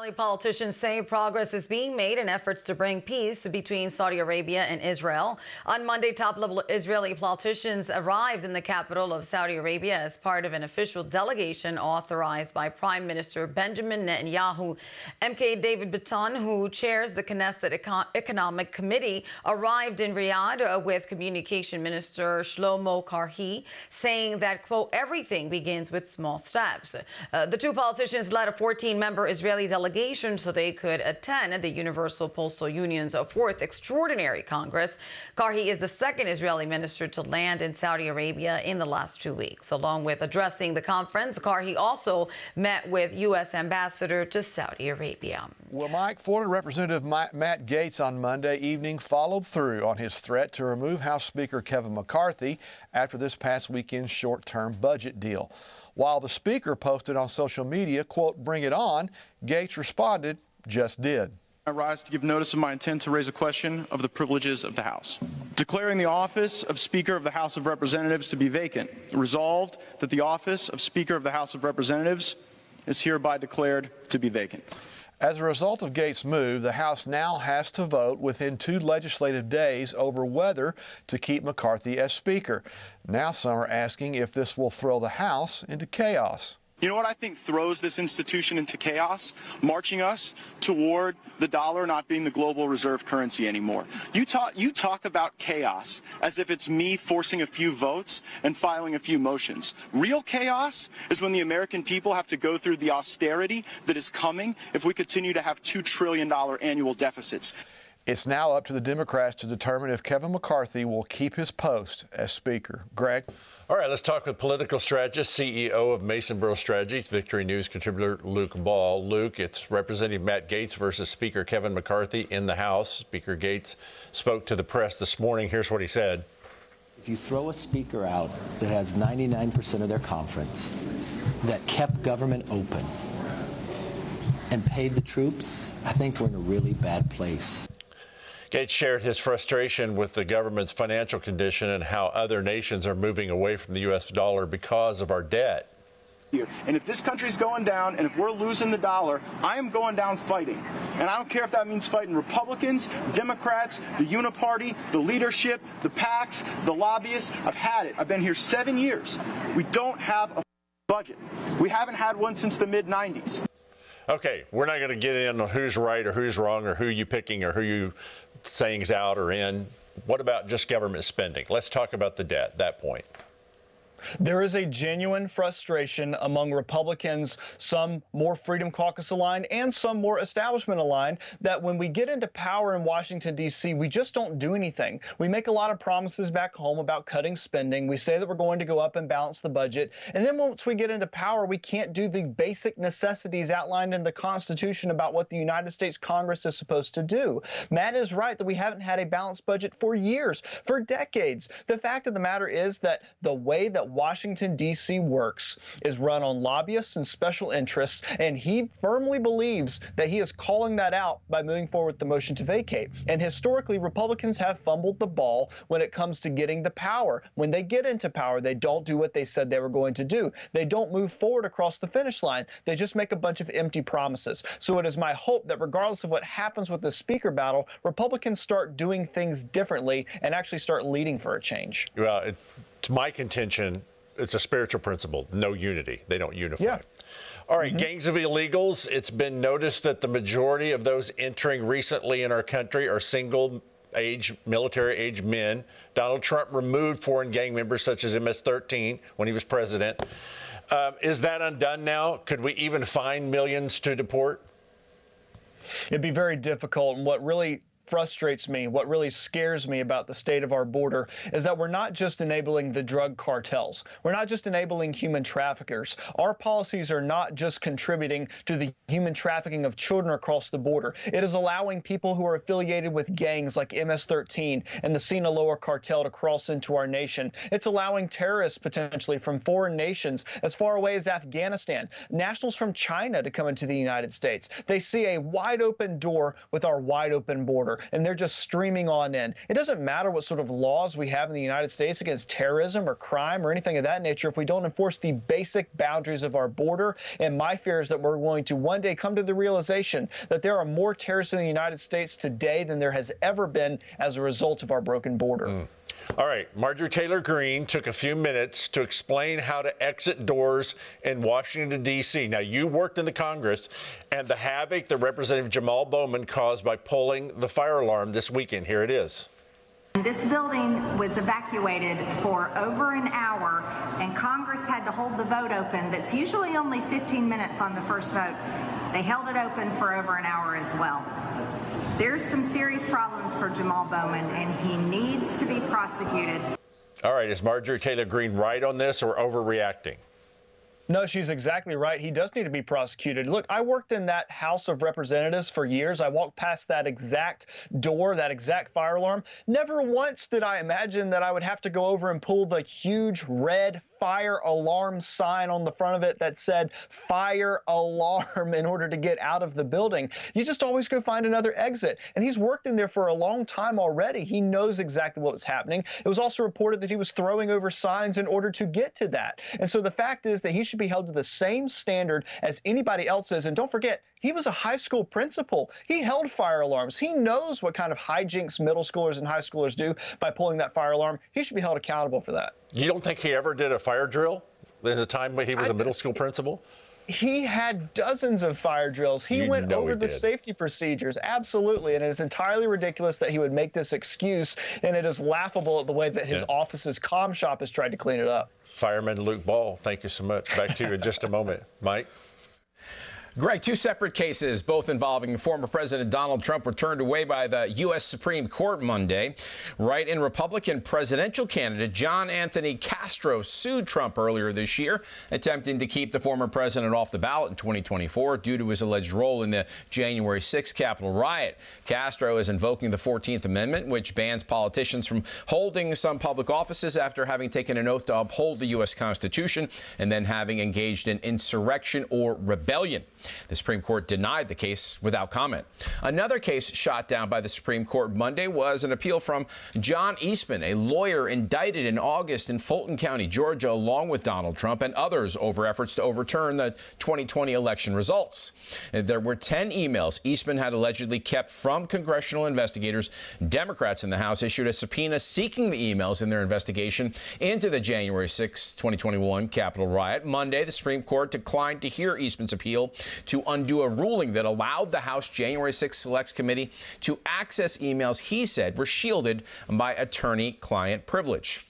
Israeli politicians say progress is being made in efforts to bring peace between Saudi Arabia and Israel. On Monday, top-level Israeli politicians arrived in the capital of Saudi Arabia as part of an official delegation authorized by Prime Minister Benjamin Netanyahu. MK David Beton, who chairs the Knesset Economic Committee, arrived in Riyadh with Communication Minister Shlomo Karhi, saying that, quote, everything begins with small steps. The two politicians led a 14-member Israeli delegation so they could attend the Universal Postal Union's fourth extraordinary Congress. Karhi is the second Israeli minister to land in Saudi Arabia in the last 2 weeks. Along with addressing the conference, Karhi also met with U.S. Ambassador to Saudi Arabia. Well, Mike, Florida Representative Matt Gaetz on Monday evening followed through on his threat to remove House Speaker Kevin McCarthy after this past weekend's short-term budget deal. While the Speaker posted on social media, quote, "Bring it on," Gaetz responded, "Just did." I rise to give notice of my intent to raise a question of the privileges of the House. Declaring the office of Speaker of the House of Representatives to be vacant. Resolved that the office of Speaker of the House of Representatives is hereby declared to be vacant. As a result of Gaetz' move, the House now has to vote within 2 legislative days over whether to keep McCarthy as Speaker. Now some are asking if this will throw the House into chaos. You know what I think throws this institution into chaos? Marching us toward the dollar not being the global reserve currency anymore. You talk about chaos as if it's me forcing a few votes and filing a few motions. Real chaos is when the American people have to go through the austerity that is coming if we continue to have $2 trillion annual deficits. It's now up to the Democrats to determine if Kevin McCarthy will keep his post as Speaker. Greg? All right, let's talk with political strategist, CEO of Mason Borough Strategies, Victory News contributor Luke Ball. Luke, it's Representative Matt Gaetz versus Speaker Kevin McCarthy in the House. Speaker Gaetz spoke to the press this morning. Here's what he said. If you throw a speaker out that has 99% of their conference, that kept government open, and paid the troops, I think we're in a really bad place. Gaetz shared his frustration with the government's financial condition and how other nations are moving away from the U.S. dollar because of our debt. And if this country's going down and if we're losing the dollar, I am going down fighting. And I don't care if that means fighting Republicans, Democrats, the Uniparty, the leadership, the PACs, the lobbyists. I've had it. I've been here 7 years. We don't have a budget. We haven't had one since the mid-90s. Okay, we're not going to get in on who's right or who's wrong or who you picking or who you saying's out or in. What about just government spending? Let's talk about the debt, that point. There is a genuine frustration among Republicans, some more Freedom Caucus aligned and some more establishment aligned, that when we get into power in Washington, D.C., we just don't do anything. We make a lot of promises back home about cutting spending. We say that we're going to go up and balance the budget. And then once we get into power, we can't do the basic necessities outlined in the Constitution about what the United States Congress is supposed to do. Matt is right that we haven't had a balanced budget for years, for decades. The fact of the matter is that the way that Washington, D.C. works is run on lobbyists and special interests, and he firmly believes that he is calling that out by moving forward with the motion to vacate. And historically, Republicans have fumbled the ball when it comes to getting the power. When they get into power, they don't do what they said they were going to do. They don't move forward across the finish line. They just make a bunch of empty promises. So it is my hope that regardless of what happens with the speaker battle, Republicans start doing things differently and actually start leading for a change. Well, to my contention, it's a spiritual principle, no unity. They don't unify. Yeah. All right, gangs of illegals. It's been noticed that the majority of those entering recently in our country are single-age, military-age men. Donald Trump removed foreign gang members such as MS-13 when he was president. Is that undone now? Could we even find millions to deport? It'd be very difficult, and what really frustrates me, what really scares me about the state of our border is that we're not just enabling the drug cartels. We're not just enabling human traffickers. Our policies are not just contributing to the human trafficking of children across the border. It is allowing people who are affiliated with gangs like MS-13 and the Sinaloa cartel to cross into our nation. It's allowing terrorists potentially from foreign nations as far away as Afghanistan, nationals from China to come into the United States. They see a wide open door with our wide open border. and they're just streaming on in. It doesn't matter what sort of laws we have in the United States against terrorism or crime or anything of that nature if we don't enforce the basic boundaries of our border. And my fear is that we're going to one day come to the realization that there are more terrorists in the United States today than there has ever been as a result of our broken border. All right, Marjorie Taylor Greene took a few minutes to explain how to exit doors in Washington, D.C. Now, you worked in the Congress, and the havoc that Representative Jamal Bowman caused by pulling the fire alarm this weekend. Here it is. This building was evacuated for over an hour, and Congress had to hold the vote open. That's usually only 15 minutes on the first vote. They held it open for over an hour as well. There's some serious problems for Jamal Bowman, and he needs to be prosecuted. All right, is Marjorie Taylor Greene right on this or overreacting? No, she's exactly right. He does need to be prosecuted. Look, I worked in that House of Representatives for years. I walked past that exact door, that exact fire alarm. Never once did I imagine that I would have to go over and pull the huge red fire alarm sign on the front of it that said fire alarm in order to get out of the building. You just always go find another exit. And he's worked in there for a long time already. He knows exactly what was happening. It was also reported that he was throwing over signs in order to get to that. And so the fact is that he should be held to the same standard as anybody else is. And don't forget, he was a high school principal. He held fire alarms. He knows what kind of hijinks middle schoolers and high schoolers do by pulling that fire alarm. He should be held accountable for that. You don't think he ever did a fire drill in the time when he was a middle school principal? He had dozens of fire drills. He went over the safety procedures. Absolutely. And it is entirely ridiculous that he would make this excuse. And it is laughable at the way that his office's comm shop has tried to clean it up. Fireman Luke Ball, thank you so much. Back to you in just a moment. Mike? Greg, two separate cases, both involving former President Donald Trump, were turned away by the U.S. Supreme Court Monday. Right-in Republican presidential candidate John Anthony Castro sued Trump earlier this year, attempting to keep the former president off the ballot in 2024 due to his alleged role in the January 6th Capitol riot. Castro is invoking the 14th Amendment, which bans politicians from holding some public offices after having taken an oath to uphold the U.S. Constitution and then having engaged in insurrection or rebellion. The Supreme Court denied the case without comment. Another case shot down by the Supreme Court Monday was an appeal from John Eastman, a lawyer indicted in August in Fulton County, Georgia, along with Donald Trump and others over efforts to overturn the 2020 election results. There were 10 emails Eastman had allegedly kept from congressional investigators. Democrats in the House issued a subpoena seeking the emails in their investigation into the January 6, 2021 Capitol riot. Monday, the Supreme Court declined to hear Eastman's appeal to undo a ruling that allowed the House January 6 Select Committee to access emails he said were shielded by attorney-client privilege.